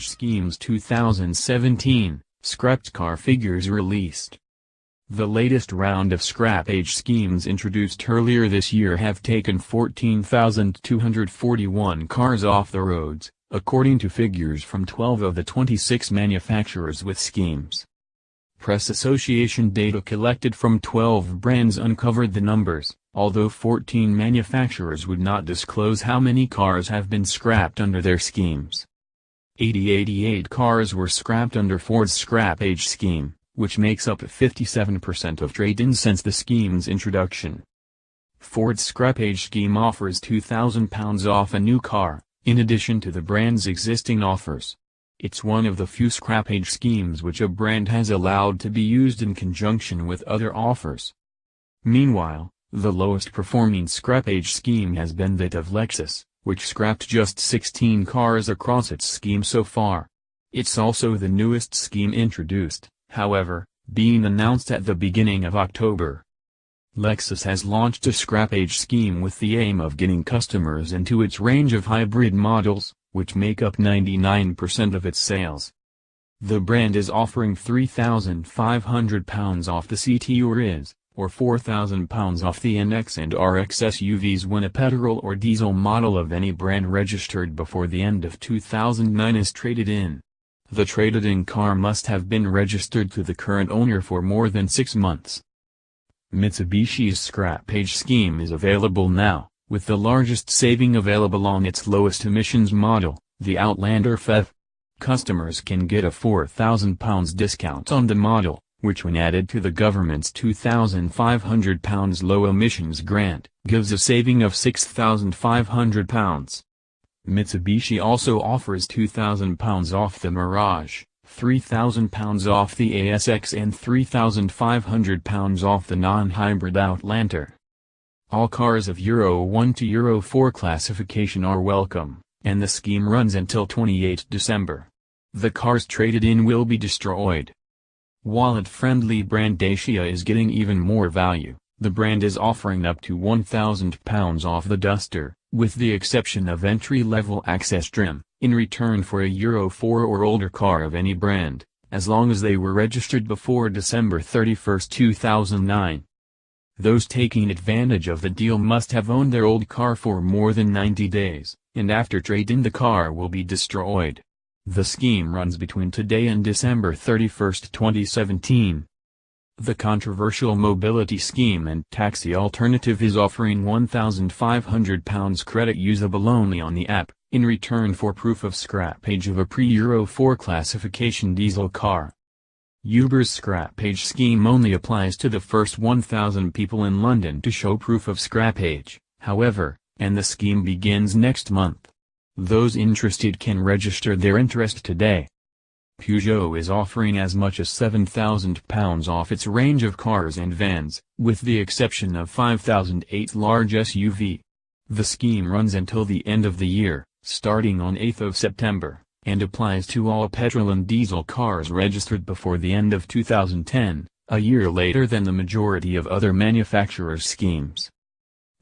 Schemes 2017, Scrapped car figures released. The latest round of Scrappage schemes introduced earlier this year have taken 14,241 cars off the roads, according to figures from 12 of the 26 manufacturers with schemes. Press Association data collected from 12 brands uncovered the numbers, although 14 manufacturers would not disclose how many cars have been scrapped under their schemes. 88 cars were scrapped under Ford's Scrappage scheme, which makes up 57% of trade-ins since the scheme's introduction. Ford's Scrappage scheme offers £2,000 off a new car, in addition to the brand's existing offers. It's one of the few Scrappage schemes which a brand has allowed to be used in conjunction with other offers. Meanwhile, the lowest performing Scrappage scheme has been that of Lexus, which scrapped just 16 cars across its scheme so far. It's also the newest scheme introduced, however, being announced at the beginning of October. Lexus has launched a Scrappage scheme with the aim of getting customers into its range of hybrid models, which make up 99% of its sales. The brand is offering £3,500 off the CT or IS, or £4,000 off the NX and RX SUVs when a petrol or diesel model of any brand registered before the end of 2009 is traded in. The traded-in car must have been registered to the current owner for more than 6 months. Mitsubishi's Scrappage scheme is available now, with the largest saving available on its lowest emissions model, the Outlander FEV. Customers can get a £4,000 discount on the model, which when added to the government's £2,500 low emissions grant, gives a saving of £6,500. Mitsubishi also offers £2,000 off the Mirage, £3,000 off the ASX and £3,500 off the non-hybrid Outlander. All cars of Euro 1 to Euro 4 classification are welcome, and the scheme runs until 28 December. The cars traded in will be destroyed. Wallet-friendly brand Dacia is getting even more value. The brand is offering up to £1,000 off the Duster, with the exception of entry-level access trim, in return for a Euro 4 or older car of any brand, as long as they were registered before December 31, 2009. Those taking advantage of the deal must have owned their old car for more than 90 days, and after trade-in the car will be destroyed. The scheme runs between today and December 31, 2017. The controversial mobility scheme and taxi alternative is offering £1,500 credit usable only on the app, in return for proof of scrappage of a pre-Euro 4 classification diesel car. Uber's Scrappage scheme only applies to the first 1,000 people in London to show proof of scrappage, however, and the scheme begins next month. Those interested can register their interest today. Peugeot is offering as much as £7,000 off its range of cars and vans, with the exception of 5008 large SUV. The scheme runs until the end of the year, starting on 8 September. And applies to all petrol and diesel cars registered before the end of 2010, a year later than the majority of other manufacturers' schemes.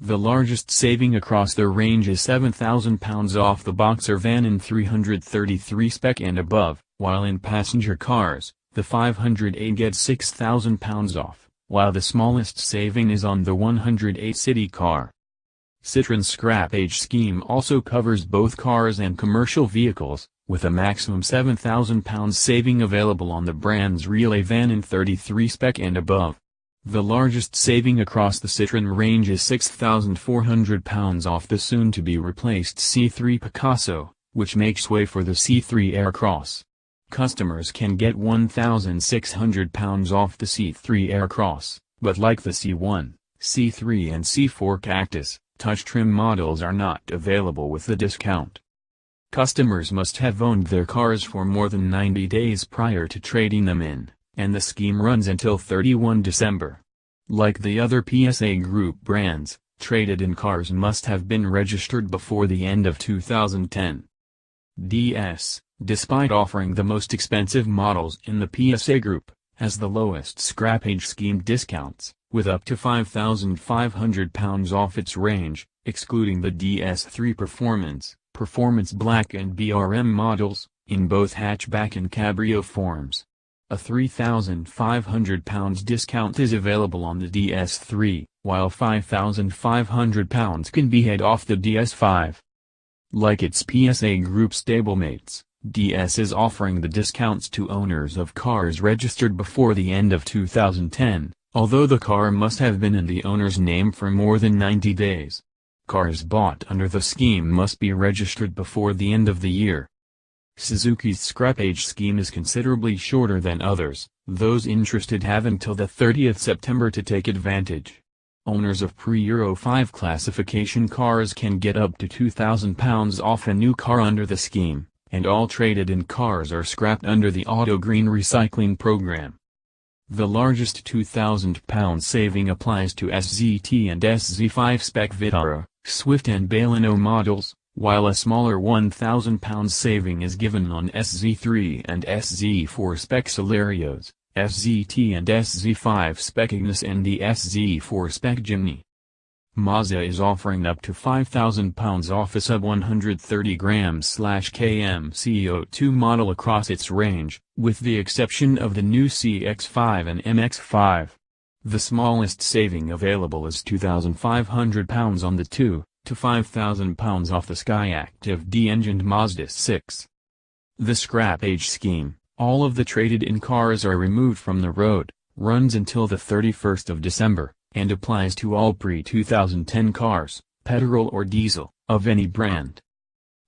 The largest saving across the range is £7,000 off the Boxer van in 333 spec and above, while in passenger cars, the 508 gets £6,000 off, while the smallest saving is on the 108 city car. Citroen's Scrappage scheme also covers both cars and commercial vehicles, with a maximum £7,000 saving available on the brand's Relay van in 33 spec and above. The largest saving across the Citroën range is £6,400 off the soon-to-be-replaced C3 Picasso, which makes way for the C3 Aircross. Customers can get £1,600 off the C3 Aircross, but like the C1, C3 and C4 Cactus, touch trim models are not available with the discount. Customers must have owned their cars for more than 90 days prior to trading them in, and the scheme runs until 31 December. Like the other PSA Group brands, traded-in cars must have been registered before the end of 2010. DS, despite offering the most expensive models in the PSA Group, has the lowest Scrappage scheme discounts, with up to £5,500 off its range, excluding the DS3 Performance, Performance Black and BRM models, in both hatchback and cabrio forms. A £3,500 discount is available on the DS3, while £5,500 can be had off the DS5. Like its PSA Group stablemates, DS is offering the discounts to owners of cars registered before the end of 2010, although the car must have been in the owner's name for more than 90 days. Cars bought under the scheme must be registered before the end of the year. Suzuki's Scrappage scheme is considerably shorter than others. Those interested have until the 30th September to take advantage. Owners of pre-Euro 5 classification cars can get up to £2,000 off a new car under the scheme, and all traded-in cars are scrapped under the Auto Green recycling program. The largest £2,000 saving applies to SZT and SZ5 spec Vitara, Swift and Baleno models, while a smaller £1,000 saving is given on SZ3 and SZ4 spec Celerios, SZT and SZ5 spec Ignis and the SZ4 spec Jimny. Mazda is offering up to £5,000 off a sub 130 grams/km CO2 model across its range, with the exception of the new CX-5 and MX-5. The smallest saving available is £2,500 on the 2 to £5,000 off the Skyactiv D-engined Mazda 6. The Scrappage scheme, all of the traded-in cars are removed from the road, runs until the 31st of December, and applies to all pre-2010 cars, petrol or diesel, of any brand.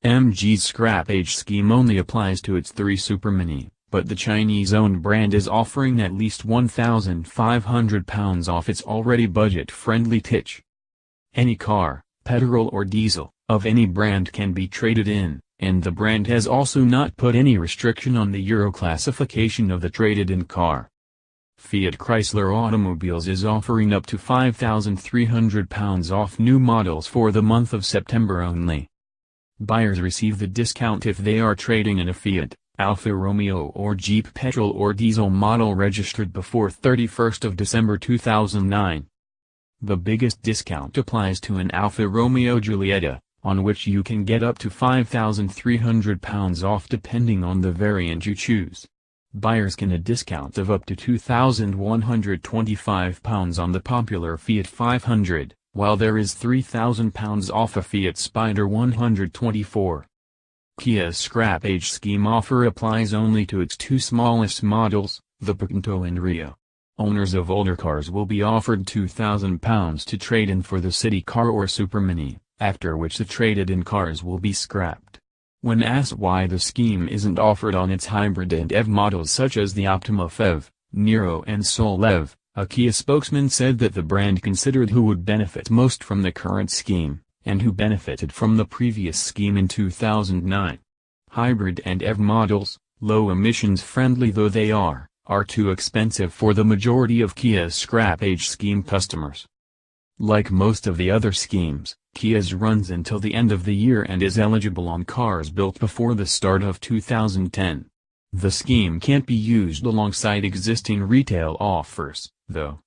MG's Scrappage scheme only applies to its 3 Super Mini, but the Chinese-owned brand is offering at least £1,500 off its already budget-friendly Titch. Any car, petrol or diesel, of any brand can be traded in, and the brand has also not put any restriction on the Euro classification of the traded-in car. Fiat Chrysler Automobiles is offering up to £5,300 off new models for the month of September only. Buyers receive the discount if they are trading in a Fiat, Alfa Romeo or Jeep petrol or diesel model registered before 31st of December 2009. The biggest discount applies to an Alfa Romeo Giulietta, on which you can get up to £5,300 off depending on the variant you choose. Buyers can a discount of up to £2,125 on the popular Fiat 500, while there is £3,000 off a Fiat Spider 124. Kia's Scrappage scheme offer applies only to its 2 smallest models, the Picanto and Rio. Owners of older cars will be offered £2,000 to trade in for the city car or Super Mini, after which the traded-in cars will be scrapped. When asked why the scheme isn't offered on its hybrid and EV models such as the Optima EV, Niro and Soul EV, a Kia spokesman said that the brand considered who would benefit most from the current scheme, and who benefited from the previous scheme in 2009. Hybrid and EV models, low emissions friendly though they are too expensive for the majority of Kia's Scrappage scheme customers. Like most of the other schemes, Kia's runs until the end of the year and is eligible on cars built before the start of 2010. The scheme can't be used alongside existing retail offers, though.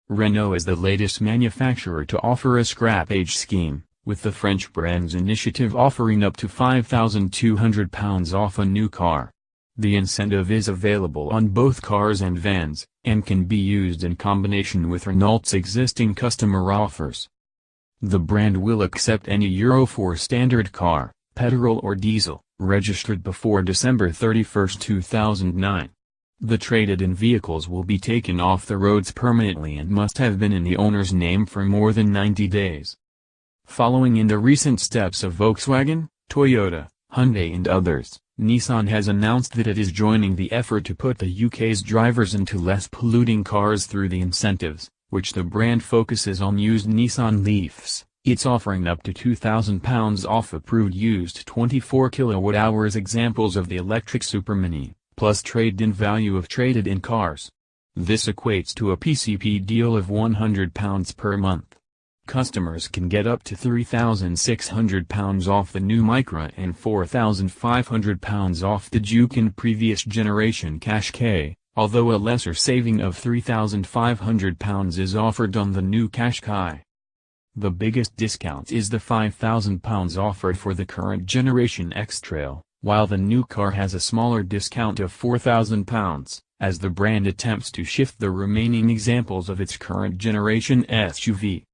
Renault is the latest manufacturer to offer a Scrappage scheme, with the French brand's initiative offering up to £5,200 off a new car. The incentive is available on both cars and vans, and can be used in combination with Renault's existing customer offers. The brand will accept any Euro 4 standard car, petrol or diesel, registered before December 31, 2009. The traded-in vehicles will be taken off the roads permanently and must have been in the owner's name for more than 90 days. Following in the recent steps of Volkswagen, Toyota, Hyundai and others, Nissan has announced that it is joining the effort to put the UK's drivers into less polluting cars through the incentives, which the brand focuses on used Nissan Leafs. It's offering up to £2,000 off approved used 24 kWh examples of the electric Super Mini, plus trade-in value of traded-in cars. This equates to a PCP deal of £100 per month. Customers can get up to £3,600 off the new Micra and £4,500 off the Juke and previous generation Qashqai, although a lesser saving of £3,500 is offered on the new Qashqai. The biggest discount is the £5,000 offered for the current generation X-Trail, while the new car has a smaller discount of £4,000, as the brand attempts to shift the remaining examples of its current generation SUV.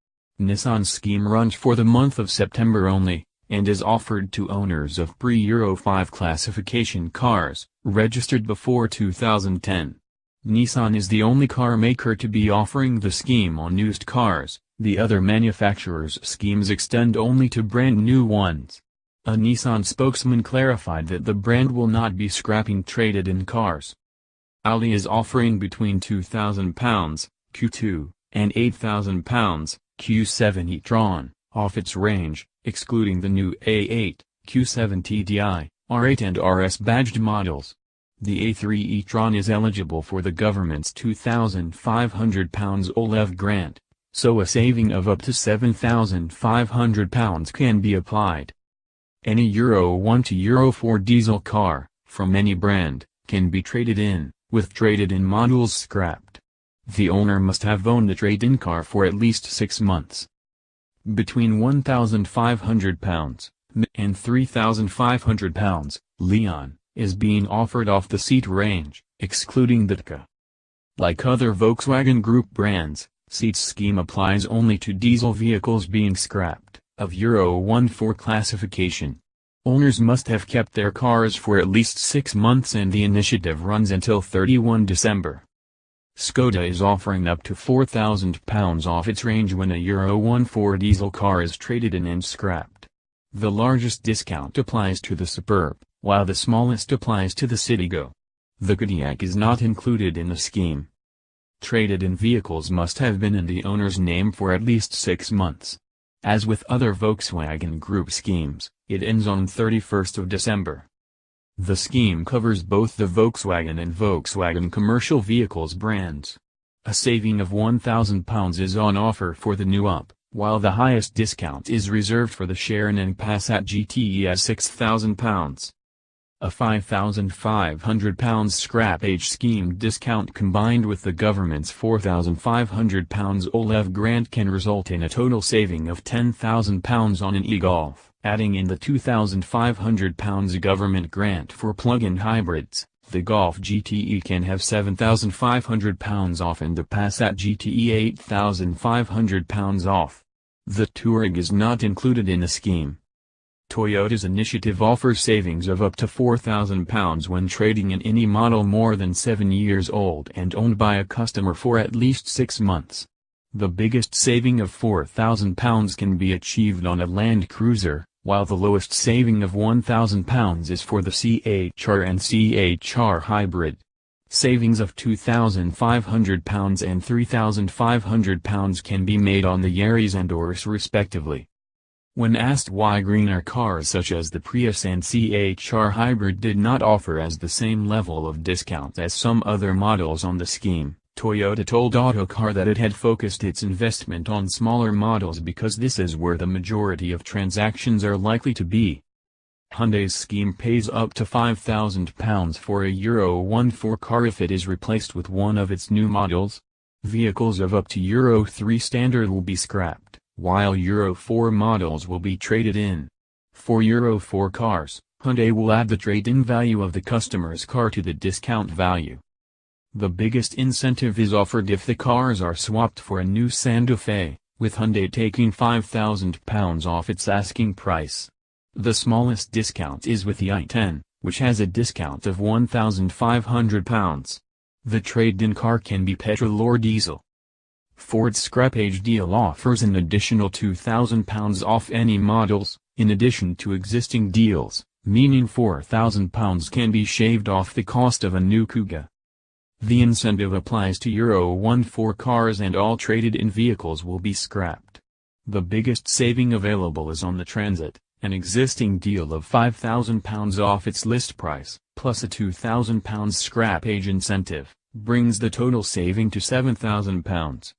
Nissan's scheme runs for the month of September only, and is offered to owners of pre-Euro 5 classification cars, registered before 2010. Nissan is the only car maker to be offering the scheme on used cars. The other manufacturers' schemes extend only to brand new ones. A Nissan spokesman clarified that the brand will not be scrapping traded-in cars. Audi is offering between £2,000 Q2 and £8,000 Q7 e-tron off its range, excluding the new A8, Q7 TDI, R8 and RS badged models. The A3 e-tron is eligible for the government's £2,500 OLEV grant, so a saving of up to £7,500 can be applied. Any Euro 1 to Euro 4 diesel car, from any brand, can be traded in, with traded-in models scrapped. The owner must have owned the trade-in car for at least 6 months. Between £1,500 and £3,500, Leon is being offered off the Seat range, excluding the TCA. Like other Volkswagen Group brands, Seat's scheme applies only to diesel vehicles being scrapped, of Euro 1-4 classification. Owners must have kept their cars for at least 6 months and the initiative runs until 31 December. Skoda is offering up to £4,000 off its range when a Euro 1-4 diesel car is traded in and scrapped. The largest discount applies to the Superb, while the smallest applies to the Citigo. The Kodiaq is not included in the scheme. Traded-in vehicles must have been in the owner's name for at least 6 months. As with other Volkswagen Group schemes, it ends on 31st of December. The scheme covers both the Volkswagen and Volkswagen Commercial Vehicles brands. A saving of £1,000 is on offer for the new Up, while the highest discount is reserved for the Sharon and Passat GTE at £6,000. A £5,500 Scrappage scheme discount combined with the government's £4,500 OLEV grant can result in a total saving of £10,000 on an e-Golf. Adding in the £2,500 government grant for plug-in hybrids, the Golf GTE can have £7,500 off and the Passat GTE £8,500 off. The Touareg is not included in the scheme. Toyota's initiative offers savings of up to £4,000 when trading in any model more than 7 years old and owned by a customer for at least 6 months. The biggest saving of £4,000 can be achieved on a Land Cruiser, while the lowest saving of £1,000 is for the CHR and CHR Hybrid. Savings of £2,500 and £3,500 can be made on the Yaris and Urus respectively. When asked why greener cars such as the Prius and CHR Hybrid did not offer as the same level of discount as some other models on the scheme, Toyota told Autocar that it had focused its investment on smaller models because this is where the majority of transactions are likely to be. Hyundai's scheme pays up to £5,000 for a Euro 1-4 car if it is replaced with one of its new models. Vehicles of up to Euro 3 standard will be scrapped, while Euro 4 models will be traded in. For Euro 4 cars, Hyundai will add the trade-in value of the customer's car to the discount value. The biggest incentive is offered if the cars are swapped for a new Santa Fe, with Hyundai taking £5,000 off its asking price. The smallest discount is with the i10, which has a discount of £1,500. The trade-in car can be petrol or diesel. Ford's Scrappage deal offers an additional £2,000 off any models, in addition to existing deals, meaning £4,000 can be shaved off the cost of a new Kuga. The incentive applies to Euro 1-4 cars and all traded-in vehicles will be scrapped. The biggest saving available is on the Transit, an existing deal of £5,000 off its list price, plus a £2,000 Scrappage incentive, brings the total saving to £7,000.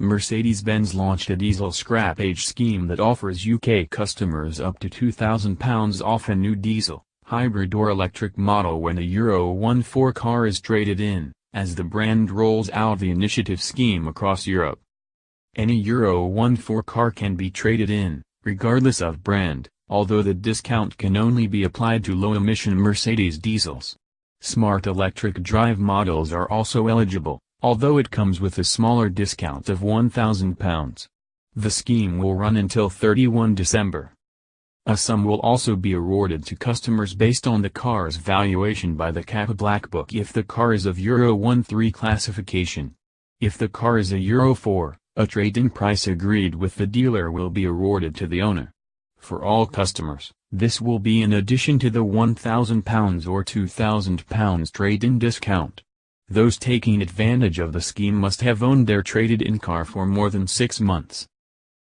Mercedes-Benz launched a diesel Scrappage scheme that offers UK customers up to £2,000 off a new diesel, hybrid or electric model when a Euro 1-4 car is traded in, as the brand rolls out the initiative scheme across Europe. Any Euro 1-4 car can be traded in, regardless of brand, although the discount can only be applied to low-emission Mercedes diesels. Smart electric drive models are also eligible, although it comes with a smaller discount of £1,000. The scheme will run until 31 December. A sum will also be awarded to customers based on the car's valuation by the CAPA Black Book if the car is of Euro 1-3 classification. If the car is a Euro 4, a trade-in price agreed with the dealer will be awarded to the owner. For all customers, this will be in addition to the £1,000 or £2,000 trade-in discount. Those taking advantage of the scheme must have owned their traded-in car for more than 6 months.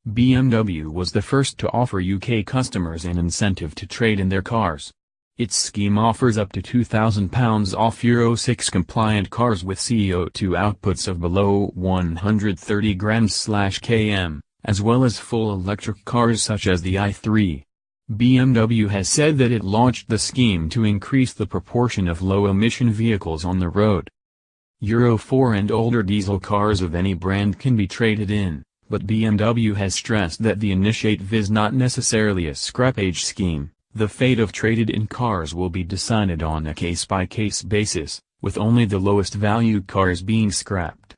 BMW was the first to offer UK customers an incentive to trade in their cars. Its scheme offers up to £2,000 off Euro 6 compliant cars with CO2 outputs of below 130 grams/km, as well as full electric cars such as the i3. BMW has said that it launched the scheme to increase the proportion of low-emission vehicles on the road. Euro 4 and older diesel cars of any brand can be traded in, but BMW has stressed that the initiative is not necessarily a scrappage scheme. The fate of traded-in cars will be decided on a case-by-case basis, with only the lowest value cars being scrapped.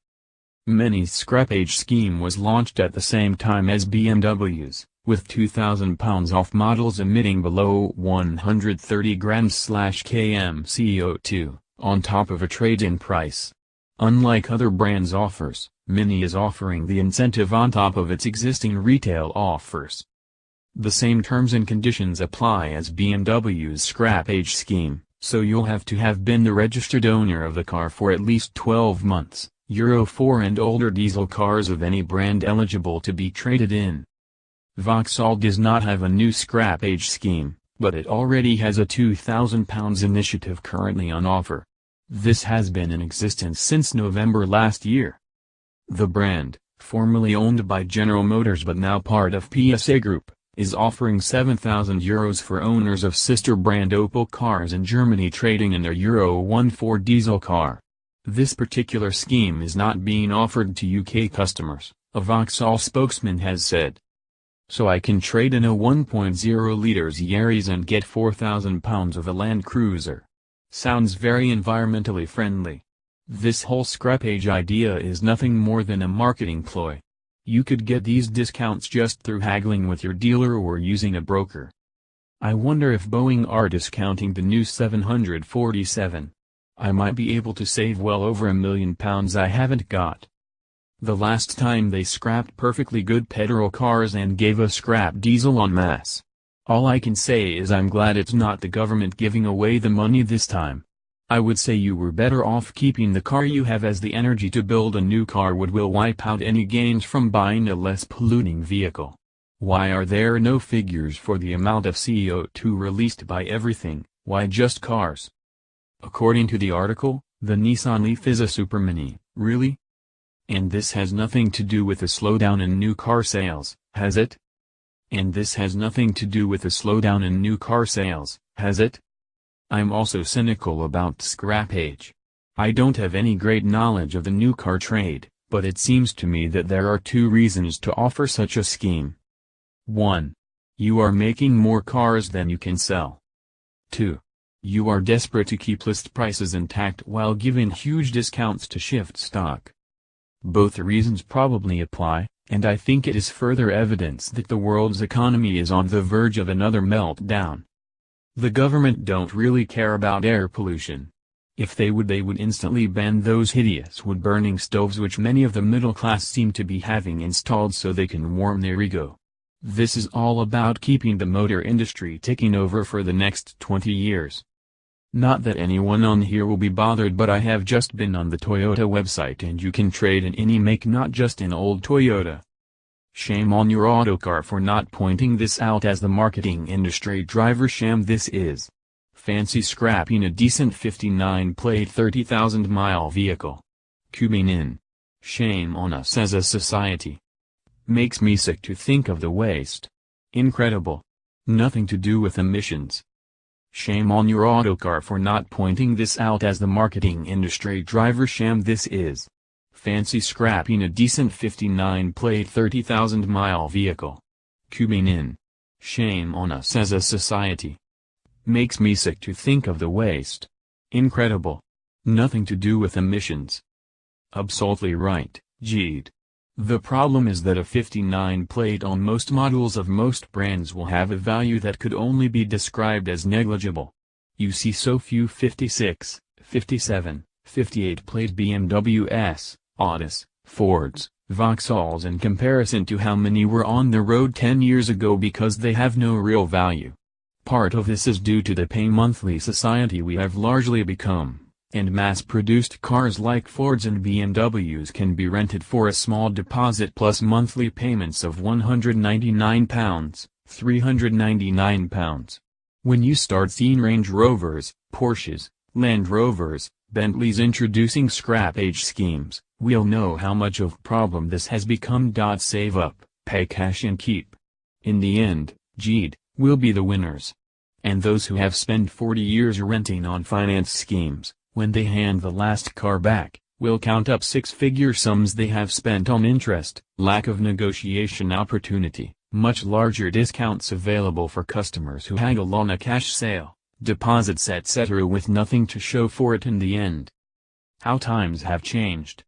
Mini's scrappage scheme was launched at the same time as BMW's, with £2,000 off models emitting below 130 grams/km CO2, on top of a trade-in price. Unlike other brands' offers, Mini is offering the incentive on top of its existing retail offers. The same terms and conditions apply as BMW's scrappage scheme, so you'll have to have been the registered owner of the car for at least 12 months. Euro 4 and older diesel cars of any brand eligible to be traded in. Vauxhall does not have a new scrappage scheme, but it already has a £2,000 initiative currently on offer. This has been in existence since November last year. The brand, formerly owned by General Motors but now part of PSA Group, is offering €7,000 for owners of sister brand Opel cars in Germany trading in a Euro 1-4 diesel car. This particular scheme is not being offered to UK customers, a Vauxhall spokesman has said. So I can trade in a 1.0 litres Yaris and get £4,000 of a Land Cruiser. Sounds very environmentally friendly. This whole scrappage idea is nothing more than a marketing ploy. You could get these discounts just through haggling with your dealer or using a broker. I wonder if Boeing are discounting the new 747. I might be able to save well over £1 million I haven't got. The last time they scrapped perfectly good petrol cars and gave us scrap diesel en masse. All I can say is I'm glad it's not the government giving away the money this time. I would say you were better off keeping the car you have, as the energy to build a new car will wipe out any gains from buying a less polluting vehicle. Why are there no figures for the amount of CO2 released by everything? Why just cars? According to the article, the Nissan Leaf is a super mini. Really? And this has nothing to do with a slowdown in new car sales, has it? And this has nothing to do with a slowdown in new car sales, has it? I'm also cynical about scrappage. I don't have any great knowledge of the new car trade, but it seems to me that there are 2 reasons to offer such a scheme. 1. You are making more cars than you can sell. 2. You are desperate to keep list prices intact while giving huge discounts to shift stock. Both reasons probably apply, and I think it is further evidence that the world's economy is on the verge of another meltdown. The government don't really care about air pollution. If they would instantly ban those hideous wood-burning stoves which many of the middle class seem to be having installed so they can warm their ego. This is all about keeping the motor industry ticking over for the next 20 years. Not that anyone on here will be bothered, but I have just been on the Toyota website and you can trade in any make, not just an old Toyota. Shame on your autocar for not pointing this out as the marketing industry driver sham this is. Fancy scrapping a decent 59 plate 30,000 mile vehicle. Cubing in. Shame on us as a society. Makes me sick to think of the waste. Incredible. Nothing to do with emissions. Shame on your autocar for not pointing this out as the marketing industry driver sham this is. Fancy scrapping a decent 59 plate 30,000 mile vehicle. Cubing in. Shame on us as a society. Makes me sick to think of the waste. Incredible. Nothing to do with emissions. Absolutely right, Jeed. The problem is that a 59 plate on most models of most brands will have a value that could only be described as negligible. You see so few 56, 57, 58 plate BMWs, Audis, Fords, Vauxhalls in comparison to how many were on the road 10 years ago because they have no real value. Part of this is due to the pay-monthly society we have largely become. And mass-produced cars like Fords and BMWs can be rented for a small deposit plus monthly payments of £199, £399. When you start seeing Range Rovers, Porsches, Land Rovers, Bentleys introducing scrappage schemes, we'll know how much of a problem this has become. Save up, pay cash and keep. In the end, Jeed, we'll be the winners. And those who have spent 40 years renting on finance schemes, when they hand the last car back, will count up six-figure sums they have spent on interest, lack of negotiation opportunity, much larger discounts available for customers who haggle on a cash sale, deposits etc. with nothing to show for it in the end. How times have changed.